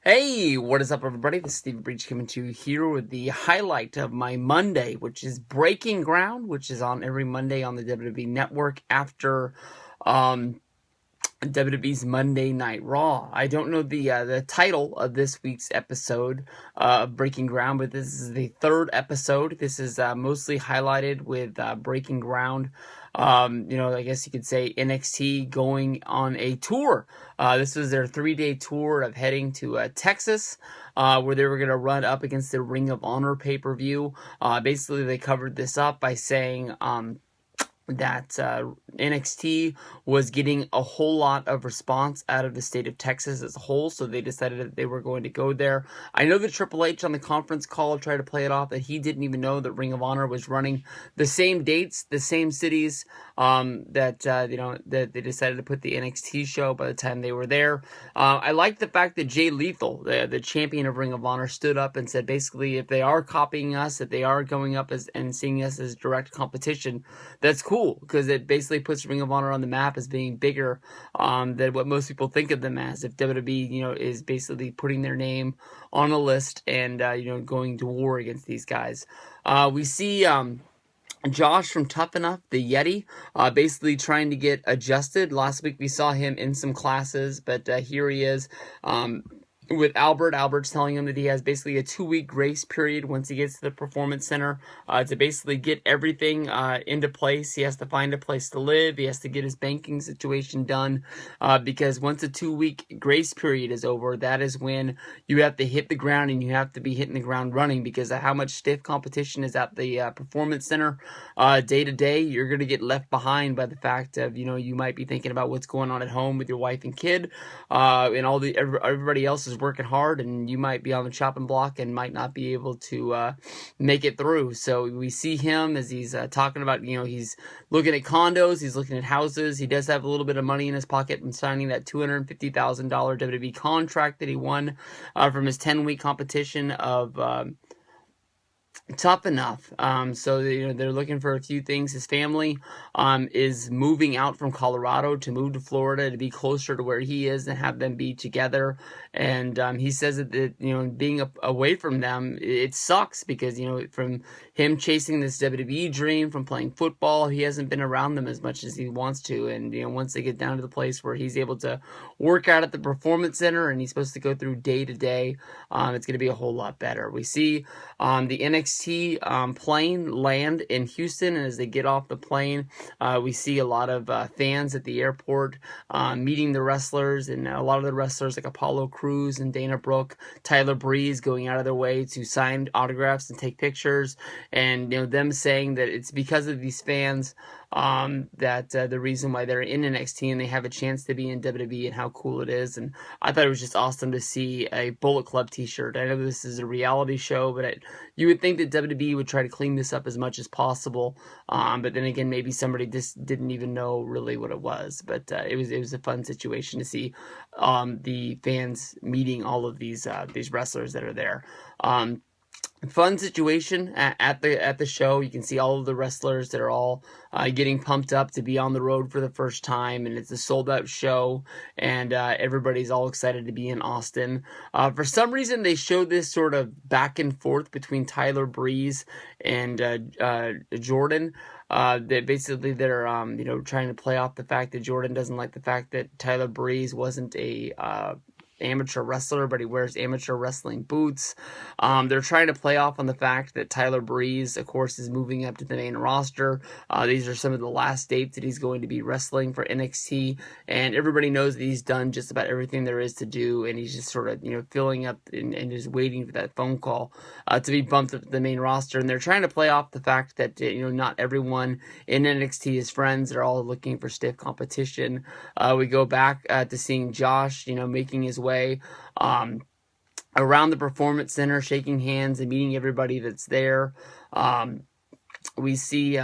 Hey, what is up, everybody? This is Steve Breach coming to you here with the highlight of my Monday, which is Breaking Ground, which is on every Monday on the WWE Network after WWE's Monday Night Raw. I don't know the title of this week's episode of Breaking Ground, but this is the third episode. This is mostly highlighted with Breaking Ground. I guess you could say NXT going on a tour. This was their 3-day tour of heading to Texas, where they were going to run up against the Ring of Honor pay-per-view. Basically, they covered this up by saying that NXT was getting a whole lot of response out of the state of Texas as a whole, so they decided that they were going to go there. I know that Triple H on the conference call tried to play it off that he didn't even know that Ring of Honor was running the same dates, the same cities, that they decided to put the NXT show by the time they were there. I like the fact that Jay Lethal, the champion of Ring of Honor, stood up and said basically if they are copying us, if they are going up and seeing us as direct competition, that's cool, because it basically puts Ring of Honor on the map as being bigger than what most people think of them as. If WWE, is basically putting their name on a list and going to war against these guys. We see Josh from Tough Enough, the Yeti, basically trying to get adjusted. Last week we saw him in some classes, but here he is with Albert. Albert's telling him that he has basically a 2-week grace period once he gets to the Performance Center to basically get everything into place. He has to find a place to live. He has to get his banking situation done because once a 2-week grace period is over, that is when you have to hit the ground, and you have to be hitting the ground running because of how much stiff competition is at the Performance Center day to day. You're going to get left behind by the fact of, you might be thinking about what's going on at home with your wife and kid, and everybody else is working hard, and you might be on the chopping block and might not be able to make it through. So we see him as he's talking about, he's looking at condos, he's looking at houses. He does have a little bit of money in his pocket from signing that $250,000 WWE contract that he won from his 10-week competition of Tough Enough. So they're looking for a few things. His family is moving out from Colorado to move to Florida to be closer to where he is and have them be together. And he says that being away from them, it sucks because from him chasing this WWE dream, from playing football, he hasn't been around them as much as he wants to. And once they get down to the place where he's able to work out at the Performance Center and he's supposed to go through day to day, it's going to be a whole lot better. We see the NXT plane land in Houston, and as they get off the plane, we see a lot of fans at the airport meeting the wrestlers, and a lot of the wrestlers like Apollo Crews and Dana Brooke, Tyler Breeze going out of their way to sign autographs and take pictures, and them saying that it's because of these fans that the reason why they're in NXT and they have a chance to be in WWE, and how cool it is. And I thought it was just awesome to see a Bullet Club t-shirt. I know this is a reality show, but you would think that WWE would try to clean this up as much as possible. But then again, maybe somebody just didn't even know really what it was. But it was a fun situation to see the fans meeting all of these wrestlers that are there. Fun situation at the show. You can see all of the wrestlers that are all getting pumped up to be on the road for the first time, and it's a sold-out show, and everybody's all excited to be in Austin. For some reason, they showed this sort of back and forth between Tyler Breeze and Jordan. That basically they're trying to play off the fact that Jordan doesn't like the fact that Tyler Breeze wasn't a amateur wrestler, but he wears amateur wrestling boots. They're trying to play off on the fact that Tyler Breeze, of course, is moving up to the main roster. These are some of the last dates that he's going to be wrestling for NXT, and everybody knows that he's done just about everything there is to do, and he's just sort of filling up and just waiting for that phone call to be bumped up to the main roster. And they're trying to play off the fact that not everyone in NXT is friends. They're all looking for stiff competition. We go back to seeing Josh making his way around the Performance Center, shaking hands and meeting everybody that's there. We see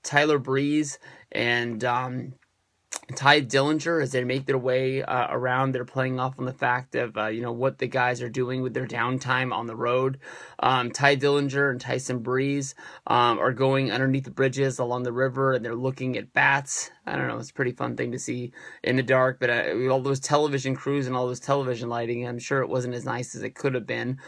Tyler Breeze and Ty Dillinger as they make their way around. They're playing off on the fact of what the guys are doing with their downtime on the road. Ty Dillinger and Tyson Breeze are going underneath the bridges along the river, and they're looking at bats I don't know, it's a pretty fun thing to see in the dark. But all those television crews and all those television lighting, I'm sure it wasn't as nice as it could have been.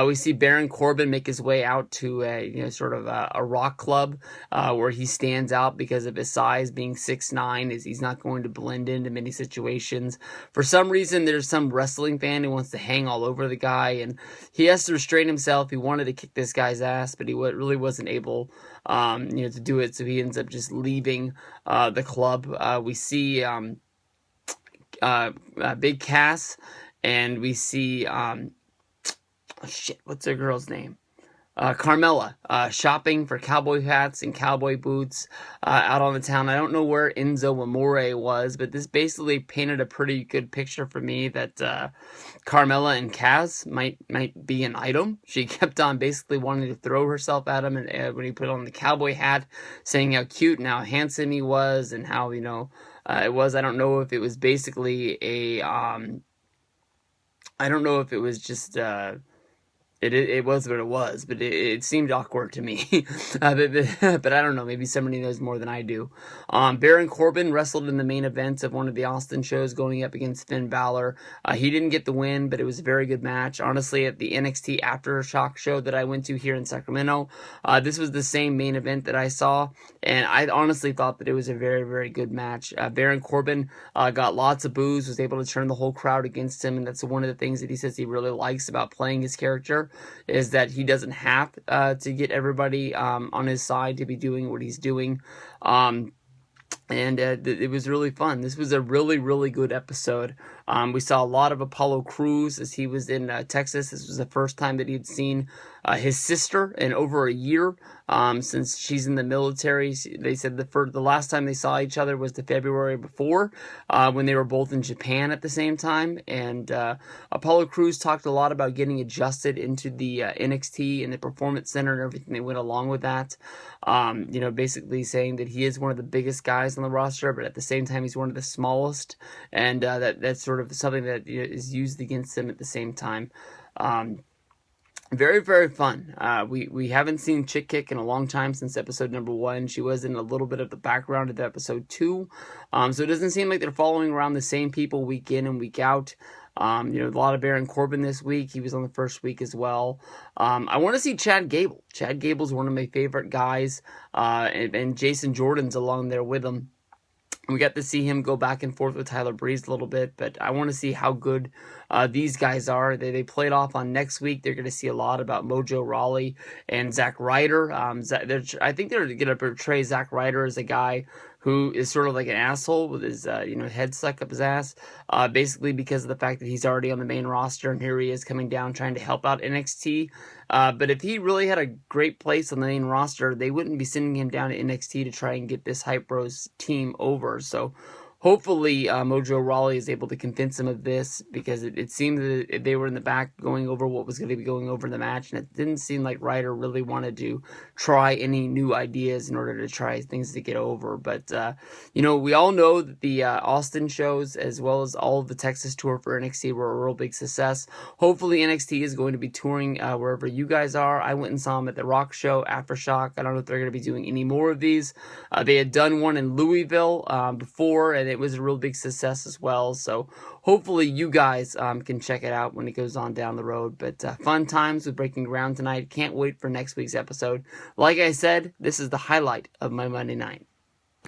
We see Baron Corbin make his way out to sort of a rock club where he stands out because of his size, being 6'9", he's not going to blend into many situations. For some reason, there's some wrestling fan who wants to hang all over the guy, and he has to restrain himself. He wanted to kick this guy's ass, but he really wasn't able to do it, so he ends up just leaving the club. We see Big Cass, and we see what's the girl's name? Carmella, shopping for cowboy hats and cowboy boots out on the town. I don't know where Enzo Amore was, but this basically painted a pretty good picture for me that Carmella and Kaz might be an item. She kept on basically wanting to throw herself at him, and when he put on the cowboy hat, saying how cute and how handsome he was, and how it was. I don't know if it was basically a I don't know if it was just It was what it was, but it seemed awkward to me. But I don't know, maybe somebody knows more than I do. Baron Corbin wrestled in the main event of one of the Austin shows going up against Finn Balor. He didn't get the win, but it was a very good match. Honestly, at the NXT Aftershock show that I went to here in Sacramento, this was the same main event that I saw, and I honestly thought that it was a very, very good match. Baron Corbin got lots of boos, was able to turn the whole crowd against him, and that's one of the things that he says he really likes about playing his character, is that he doesn't have to get everybody on his side to be doing what he's doing. It was really fun. This was a really, really good episode. We saw a lot of Apollo Crews as he was in Texas. This was the first time that he'd seen his sister in over a year since she's in the military. They said the last time they saw each other was the February before when they were both in Japan at the same time. And Apollo Crews talked a lot about getting adjusted into the NXT and the Performance Center and everything that went along with that. Basically saying that he is one of the biggest guys on the roster, but at the same time he's one of the smallest, and that's sort of something that is used against him at the same time. Very, very fun. We haven't seen Chick Kick in a long time, since episode number 1. She was in a little bit of the background of episode 2. So it doesn't seem like they're following around the same people week in and week out. A lot of Baron Corbin this week. He was on the first week as well. I want to see Chad Gable. Chad Gable's one of my favorite guys, and Jason Jordan's along there with him. We got to see him go back and forth with Tyler Breeze a little bit, but I want to see how good these guys are. They played off on next week. They're going to see a lot about Mojo Rawley and Zack Ryder. I think they're going to portray Zack Ryder as a guy who is sort of like an asshole with his head stuck up his ass, basically because of the fact that he's already on the main roster, and here he is coming down trying to help out NXT. But if he really had a great place on the main roster, they wouldn't be sending him down to NXT to try and get this Hype Bros team over. So hopefully Mojo Rawley is able to convince him of this, because it seemed that they were in the back going over what was going to be going over in the match, and it didn't seem like Ryder really wanted to try any new ideas in order to try things to get over. But we all know that the Austin shows, as well as all of the Texas tour for NXT, were a real big success. Hopefully NXT is going to be touring wherever you guys are. I went and saw them at the Rock show, Aftershock. I don't know if they're going to be doing any more of these. They had done one in Louisville before, and it was a real big success as well. So hopefully you guys can check it out when it goes on down the road. But fun times with Breaking Ground tonight. Can't wait for next week's episode. Like I said, this is the highlight of my Monday night.